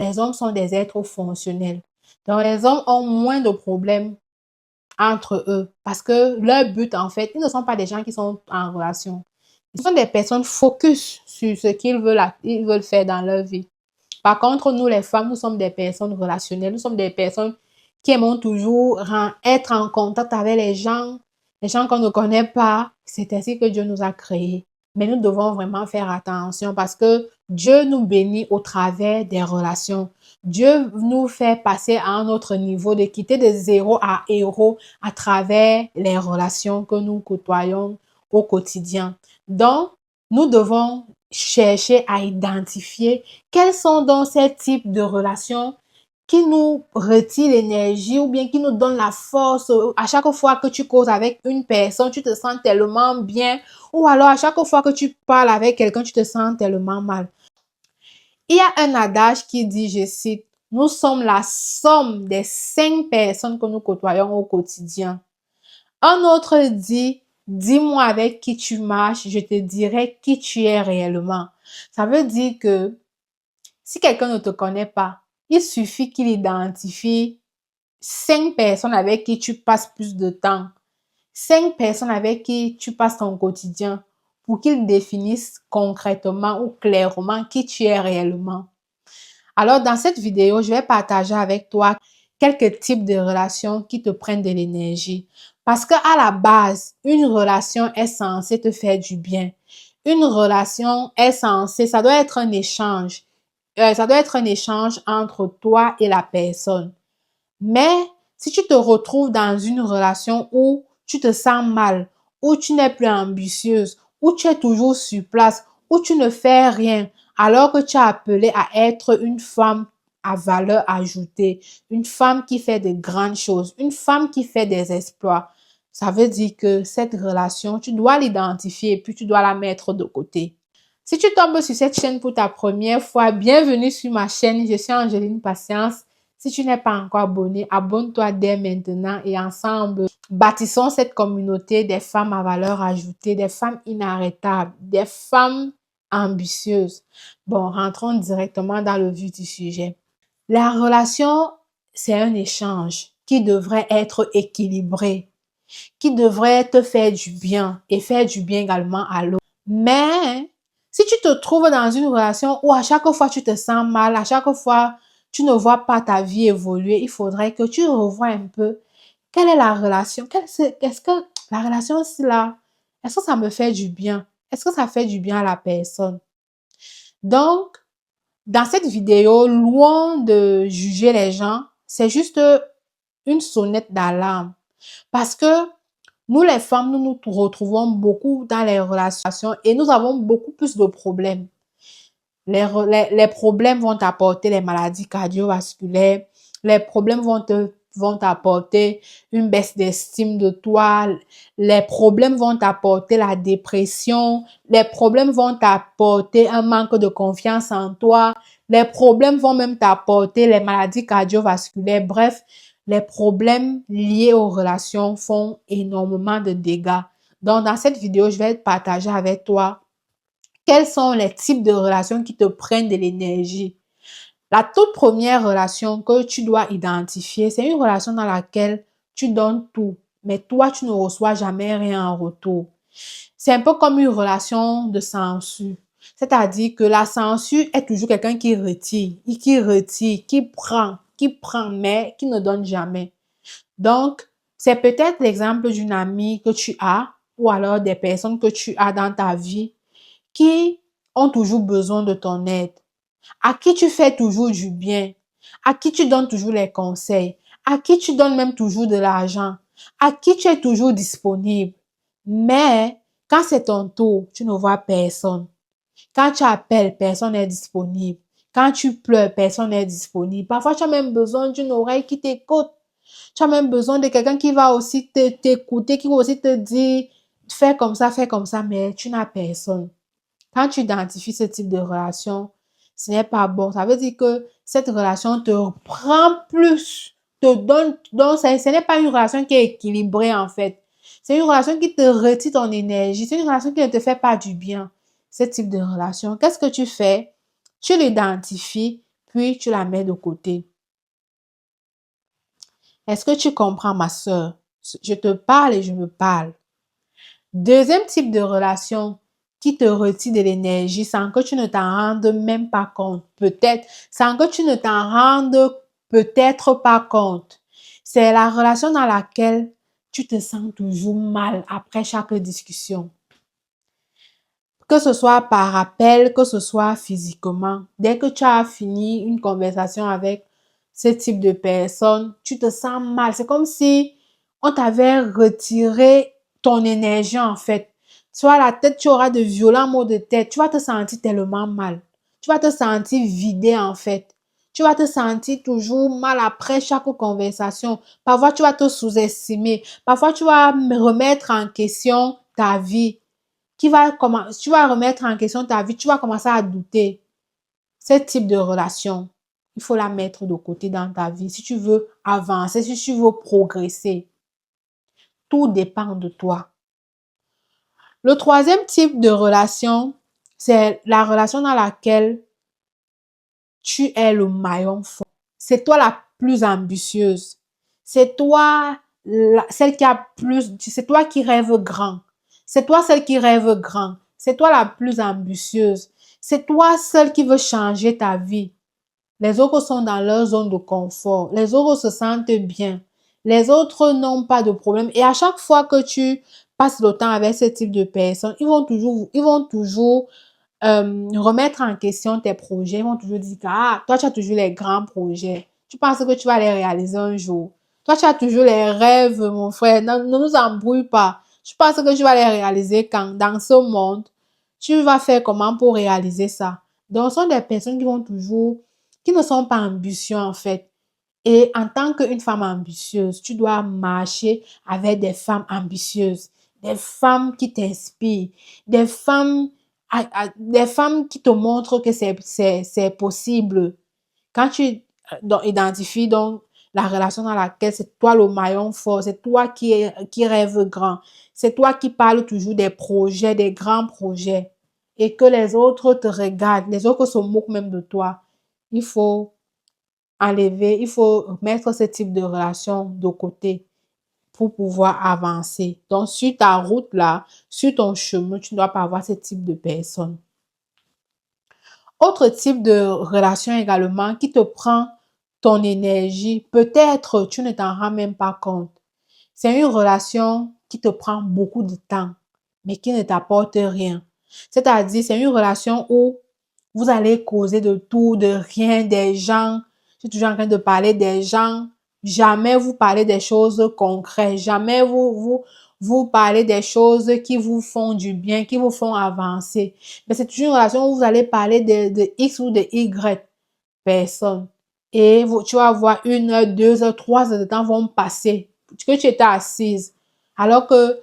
les hommes sont des êtres fonctionnels. Donc, les hommes ont moins de problèmes entre eux parce que leur but, en fait, ils ne sont pas des gens qui sont en relation. Ils sont des personnes focus sur ce ils veulent faire dans leur vie. Par contre, nous, les femmes, nous sommes des personnes relationnelles. Nous sommes des personnes qui aimons toujours être en contact avec les gens qu'on ne connaît pas. C'est ainsi que Dieu nous a créés. Mais nous devons vraiment faire attention parce que Dieu nous bénit au travers des relations. Dieu nous fait passer à un autre niveau, de quitter de zéro à héros à travers les relations que nous côtoyons au quotidien. Donc, nous devons chercher à identifier quels sont donc ces types de relations qui nous retirent l'énergie ou bien qui nous donnent la force. À chaque fois que tu causes avec une personne, tu te sens tellement bien, ou alors à chaque fois que tu parles avec quelqu'un, tu te sens tellement mal. Il y a un adage qui dit, je cite, nous sommes la somme des 5 personnes que nous côtoyons au quotidien. Un autre dit, dis-moi avec qui tu marches, je te dirai qui tu es réellement. Ça veut dire que si quelqu'un ne te connaît pas, il suffit qu'il identifie 5 personnes avec qui tu passes plus de temps, 5 personnes avec qui tu passes ton quotidien pour qu'il définisse concrètement ou clairement qui tu es réellement. Alors, dans cette vidéo, je vais partager avec toi quelques types de relations qui te prennent de l'énergie. Parce qu'à la base, une relation est censée te faire du bien. Une relation est censée, ça doit être un échange. Ça doit être un échange entre toi et la personne. Mais si tu te retrouves dans une relation où tu te sens mal, où tu n'es plus ambitieuse, où tu es toujours sur place, où tu ne fais rien, alors que tu as appelé à être une femme à valeur ajoutée, une femme qui fait de grandes choses, une femme qui fait des exploits, ça veut dire que cette relation, tu dois l'identifier et puis tu dois la mettre de côté. Si tu tombes sur cette chaîne pour ta première fois, bienvenue sur ma chaîne. Je suis Angéline Patience. Si tu n'es pas encore abonné, abonne-toi dès maintenant et ensemble, bâtissons cette communauté des femmes à valeur ajoutée, des femmes inarrêtables, des femmes ambitieuses. Bon, rentrons directement dans le vif du sujet. La relation, c'est un échange qui devrait être équilibré, qui devrait te faire du bien et faire du bien également à l'autre. Mais si tu te trouves dans une relation où à chaque fois tu te sens mal, à chaque fois tu ne vois pas ta vie évoluer, il faudrait que tu revoies un peu quelle est la relation. Est-ce que la relation là, est-ce que ça me fait du bien? Est-ce que ça fait du bien à la personne? Donc, dans cette vidéo, loin de juger les gens, c'est juste une sonnette d'alarme. Parce que nous, les femmes, nous nous retrouvons beaucoup dans les relations et nous avons beaucoup plus de problèmes. Les problèmes vont t'apporter les maladies cardiovasculaires, les problèmes vont t'apporter une baisse d'estime de toi, les problèmes vont t'apporter la dépression, les problèmes vont t'apporter un manque de confiance en toi, les problèmes vont même t'apporter les maladies cardiovasculaires. Bref, les problèmes liés aux relations font énormément de dégâts. Donc, dans cette vidéo, je vais partager avec toi quels sont les types de relations qui te prennent de l'énergie. La toute première relation que tu dois identifier, c'est une relation dans laquelle tu donnes tout, mais toi, tu ne reçois jamais rien en retour. C'est un peu comme une relation de censure. C'est-à-dire que la censure est toujours quelqu'un qui retire, qui prend, mais qui ne donne jamais. Donc, c'est peut-être l'exemple d'une amie que tu as ou alors des personnes que tu as dans ta vie qui ont toujours besoin de ton aide, à qui tu fais toujours du bien, à qui tu donnes toujours les conseils, à qui tu donnes même toujours de l'argent, à qui tu es toujours disponible. Mais quand c'est ton tour, tu ne vois personne. Quand tu appelles, personne n'est disponible. Quand tu pleures, personne n'est disponible. Parfois, tu as même besoin d'une oreille qui t'écoute. Tu as même besoin de quelqu'un qui va aussi t'écouter, qui va aussi te dire, fais comme ça, mais tu n'as personne. Quand tu identifies ce type de relation, ce n'est pas bon. Ça veut dire que cette relation te prend plus, te donne, donc ce n'est pas une relation qui est équilibrée en fait. C'est une relation qui te retire ton énergie. C'est une relation qui ne te fait pas du bien. Ce type de relation, qu'est-ce que tu fais? Tu l'identifies, puis tu la mets de côté. Est-ce que tu comprends, ma sœur? Je te parle et je me parle. Deuxième type de relation qui te retire de l'énergie sans que tu ne t'en rendes même pas compte, peut-être, sans que tu ne t'en rendes peut-être pas compte. C'est la relation dans laquelle tu te sens toujours mal après chaque discussion. Que ce soit par appel, que ce soit physiquement. Dès que tu as fini une conversation avec ce type de personne, tu te sens mal. C'est comme si on t'avait retiré ton énergie en fait. Soit la tête, tu auras de violents maux de tête. Tu vas te sentir tellement mal. Tu vas te sentir vidé en fait. Tu vas te sentir toujours mal après chaque conversation. Parfois, tu vas te sous-estimer. Parfois, tu vas remettre en question ta vie tu vas remettre en question ta vie, tu vas commencer à douter. Ce type de relation, il faut la mettre de côté dans ta vie si tu veux avancer, si tu veux progresser. Tout dépend de toi. Le troisième type de relation, c'est la relation dans laquelle tu es le maillon fort. C'est toi la plus ambitieuse. C'est toi celle qui a plus, c'est toi qui rêve grand. C'est toi celle qui rêve grand. C'est toi la plus ambitieuse. C'est toi celle qui veut changer ta vie. Les autres sont dans leur zone de confort. Les autres se sentent bien. Les autres n'ont pas de problème. Et à chaque fois que tu passes le temps avec ce type de personnes, ils vont toujours remettre en question tes projets. Ils vont toujours dire que toi, tu as toujours les grands projets. Tu penses que tu vas les réaliser un jour. Toi, tu as toujours les rêves, mon frère. Ne nous embrouille pas. Tu penses que tu vas les réaliser quand, dans ce monde, tu vas faire comment pour réaliser ça? Donc, ce sont des personnes qui ne sont pas ambitieuses, en fait. Et en tant qu'une femme ambitieuse, tu dois marcher avec des femmes ambitieuses, des femmes qui t'inspirent, des femmes, des femmes qui te montrent que c'est possible. Quand tu identifies donc la relation dans laquelle c'est toi le maillon fort, c'est toi qui rêve grand, c'est toi qui parles toujours des projets, des grands projets, et que les autres te regardent, les autres se moquent même de toi, il faut il faut mettre ce type de relation de côté pour pouvoir avancer. Donc, sur ta route là, sur ton chemin, tu ne dois pas avoir ce type de personne. Autre type de relation également qui te prend ton énergie, peut-être tu ne t'en rends même pas compte. C'est une relation qui te prend beaucoup de temps, mais qui ne t'apporte rien. C'est-à-dire, c'est une relation où vous allez causer de tout, de rien, des gens. Je suis toujours en train de parler des gens. Jamais vous parlez des choses concrètes. Jamais vous parlez des choses qui vous font du bien, qui vous font avancer. Mais c'est toujours une relation où vous allez parler de X ou de Y personnes. Et tu vas voir 1 heure, 2 heures, 3 heures de temps vont passer. Que tu étais assise. Alors que,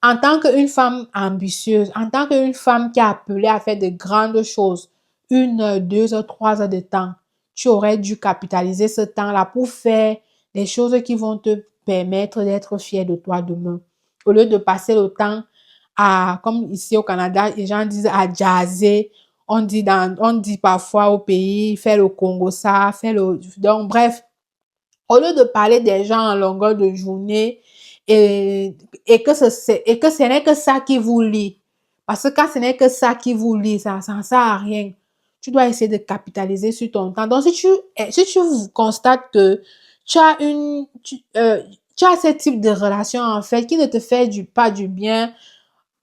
en tant qu'une femme ambitieuse, en tant qu'une femme qui est appelée à faire de grandes choses, 1 heure, 2 heures, 3 heures de temps, tu aurais dû capitaliser ce temps-là pour faire des choses qui vont te permettre d'être fier de toi demain. Au lieu de passer le temps comme ici au Canada, les gens disent à jazzer. On dit parfois au pays, faire le Congo ça, donc bref, au lieu de parler des gens en longueur de journée et que ce n'est que ça qui vous lie. Parce que quand ce n'est que ça qui vous lie, ça ne sert à rien. Tu dois essayer de capitaliser sur ton temps. Donc, si tu constates que tu as tu as ce type de relation, en fait, qui ne te fait pas du bien,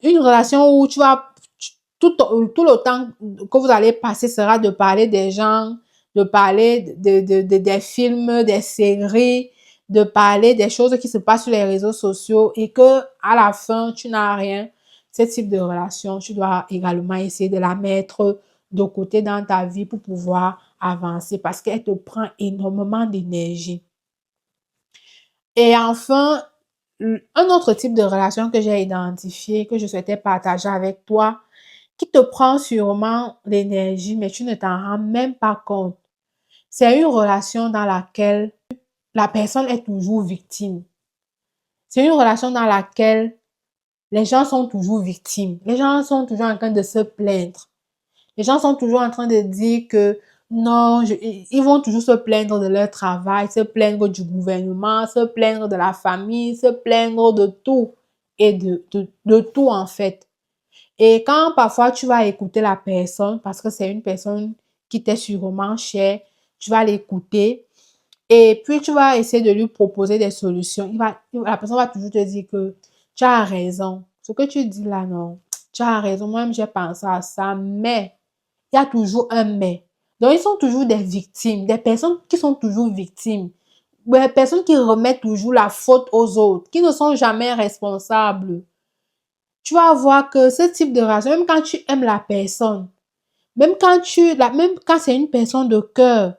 une relation où tout le temps que vous allez passer sera de parler des gens, de parler des films, des séries, de parler des choses qui se passent sur les réseaux sociaux et que à la fin, tu n'as rien. Ce type de relation, tu dois également essayer de la mettre de côté dans ta vie pour pouvoir avancer parce qu'elle te prend énormément d'énergie. Et enfin, un autre type de relation que j'ai identifié, que je souhaitais partager avec toi, qui te prend sûrement l'énergie, mais tu ne t'en rends même pas compte. C'est une relation dans laquelle la personne est toujours victime. C'est une relation dans laquelle les gens sont toujours victimes. Les gens sont toujours en train de se plaindre. Les gens sont toujours en train de dire que Non, ils vont toujours se plaindre de leur travail, se plaindre du gouvernement, se plaindre de la famille, se plaindre de tout et de tout en fait. Et quand parfois tu vas écouter la personne, parce que c'est une personne qui t'est sûrement chère, tu vas l'écouter et puis tu vas essayer de lui proposer des solutions. La personne va toujours te dire que tu as raison. Ce que tu dis là, non, tu as raison. Moi-même, j'ai pensé à ça, mais il y a toujours un mais. Donc, ils sont toujours des victimes, des personnes qui sont toujours victimes, des personnes qui remettent toujours la faute aux autres, qui ne sont jamais responsables. Tu vas voir que ce type de relation, même quand tu aimes la personne, même quand c'est une personne de cœur,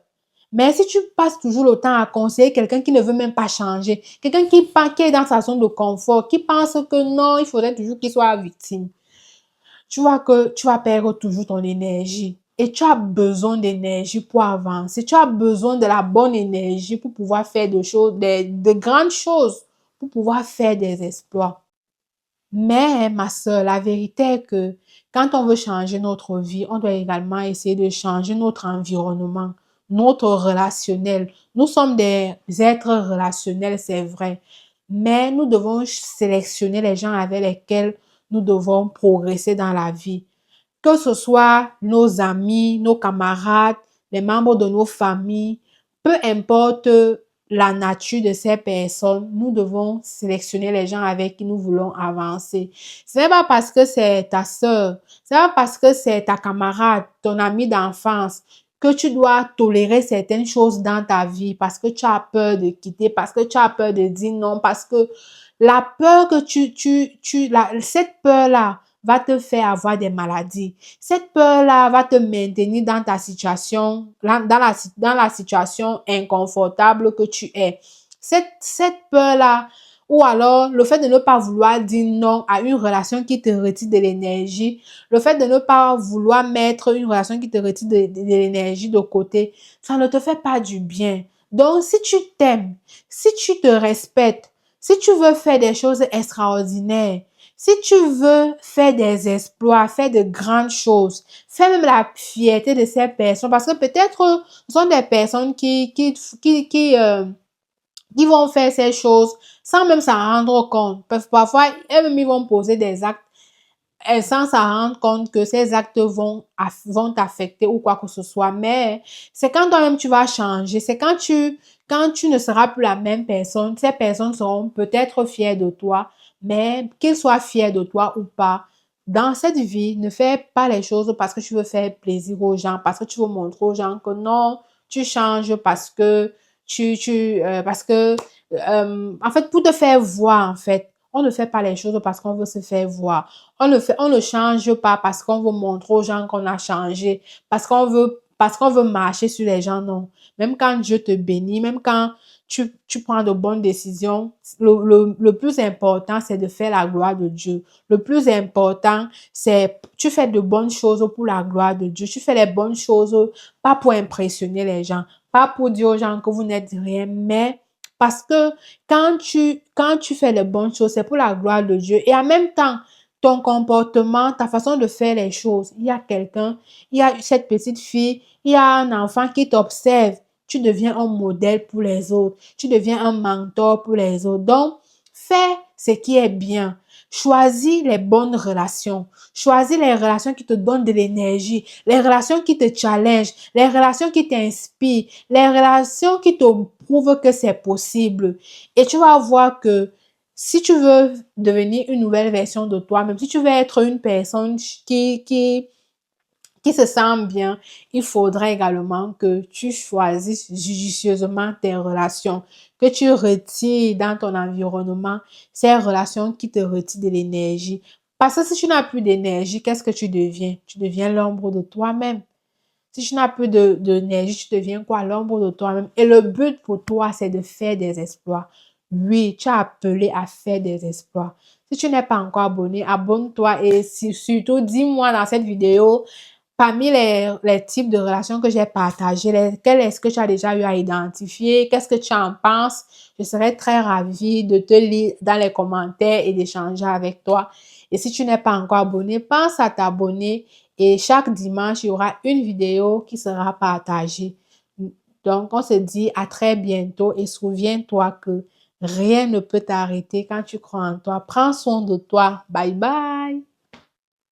mais si tu passes toujours le temps à conseiller quelqu'un qui ne veut même pas changer, quelqu'un qui est dans sa zone de confort, qui pense que non, il faudrait toujours qu'il soit victime, tu vois que tu vas perdre toujours ton énergie. Et tu as besoin d'énergie pour avancer. Tu as besoin de la bonne énergie pour pouvoir faire des choses, de grandes choses, pour pouvoir faire des exploits. Mais, ma sœur, la vérité est que quand on veut changer notre vie, on doit également essayer de changer notre environnement, notre relationnel. Nous sommes des êtres relationnels, c'est vrai. Mais nous devons sélectionner les gens avec lesquels nous devons progresser dans la vie. Que ce soit nos amis, nos camarades, les membres de nos familles, peu importe la nature de ces personnes, nous devons sélectionner les gens avec qui nous voulons avancer. Ce n'est pas parce que c'est ta sœur, c'est pas parce que c'est ta camarade, ton ami d'enfance, que tu dois tolérer certaines choses dans ta vie parce que tu as peur de quitter, parce que tu as peur de dire non, parce que la peur que cette peur-là va te faire avoir des maladies. Cette peur-là va te maintenir dans ta situation, dans la situation inconfortable que tu es. Cette peur-là, ou alors le fait de ne pas vouloir dire non à une relation qui te retire de l'énergie, le fait de ne pas vouloir mettre une relation qui te retire de l'énergie de côté, ça ne te fait pas du bien. Donc, si tu t'aimes, si tu te respectes, si tu veux faire des choses extraordinaires, si tu veux faire des exploits, faire de grandes choses, faire même la fierté de ces personnes, parce que peut-être ce sont des personnes qui vont faire ces choses sans même s'en rendre compte. Parce que parfois, elles-mêmes, ils vont poser des actes sans s'en rendre compte que ces actes vont t'affecter ou quoi que ce soit. Mais c'est quand toi-même tu vas changer, c'est quand tu ne seras plus la même personne, ces personnes seront peut-être fières de toi, mais qu'ils soient fiers de toi ou pas, dans cette vie, ne fais pas les choses parce que tu veux faire plaisir aux gens, parce que tu veux montrer aux gens que non, tu changes parce que en fait, pour te faire voir, en fait, on ne fait pas les choses parce qu'on veut se faire voir. On ne change pas parce qu'on veut montrer aux gens qu'on a changé, parce qu'on veut marcher sur les gens, non. Même quand Dieu te bénit, même quand tu prends de bonnes décisions, le plus important, c'est de faire la gloire de Dieu. Le plus important, c'est tu fais de bonnes choses pour la gloire de Dieu. Tu fais les bonnes choses pas pour impressionner les gens, pas pour dire aux gens que vous n'êtes rien, mais parce que quand tu fais les bonnes choses, c'est pour la gloire de Dieu. Et en même temps, ton comportement, ta façon de faire les choses, il y a cette petite fille, il y a un enfant qui t'observe. Tu deviens un modèle pour les autres. Tu deviens un mentor pour les autres. Donc, fais ce qui est bien. Choisis les bonnes relations. Choisis les relations qui te donnent de l'énergie, les relations qui te challengent, les relations qui t'inspirent, les relations qui te prouvent que c'est possible. Et tu vas voir que si tu veux devenir une nouvelle version de toi-même, si tu veux être une personne qui se sent bien, il faudrait également que tu choisisses judicieusement tes relations, que tu retires dans ton environnement ces relations qui te retirent de l'énergie. Parce que si tu n'as plus d'énergie, qu'est-ce que tu deviens? Tu deviens l'ombre de toi-même. Si tu n'as plus d'énergie, tu deviens quoi? L'ombre de toi-même. Et le but pour toi, c'est de faire des exploits. Oui, tu as appelé à faire des exploits. Si tu n'es pas encore abonné, abonne-toi et surtout dis-moi dans cette vidéo, parmi les types de relations que j'ai partagées, lesquelles est-ce que tu as déjà eu à identifier? Qu'est-ce que tu en penses? Je serais très ravie de te lire dans les commentaires et d'échanger avec toi. Et si tu n'es pas encore abonné, pense à t'abonner Et chaque dimanche, il y aura une vidéo qui sera partagée. Donc, on se dit à très bientôt et souviens-toi que rien ne peut t'arrêter quand tu crois en toi. Prends soin de toi. Bye bye.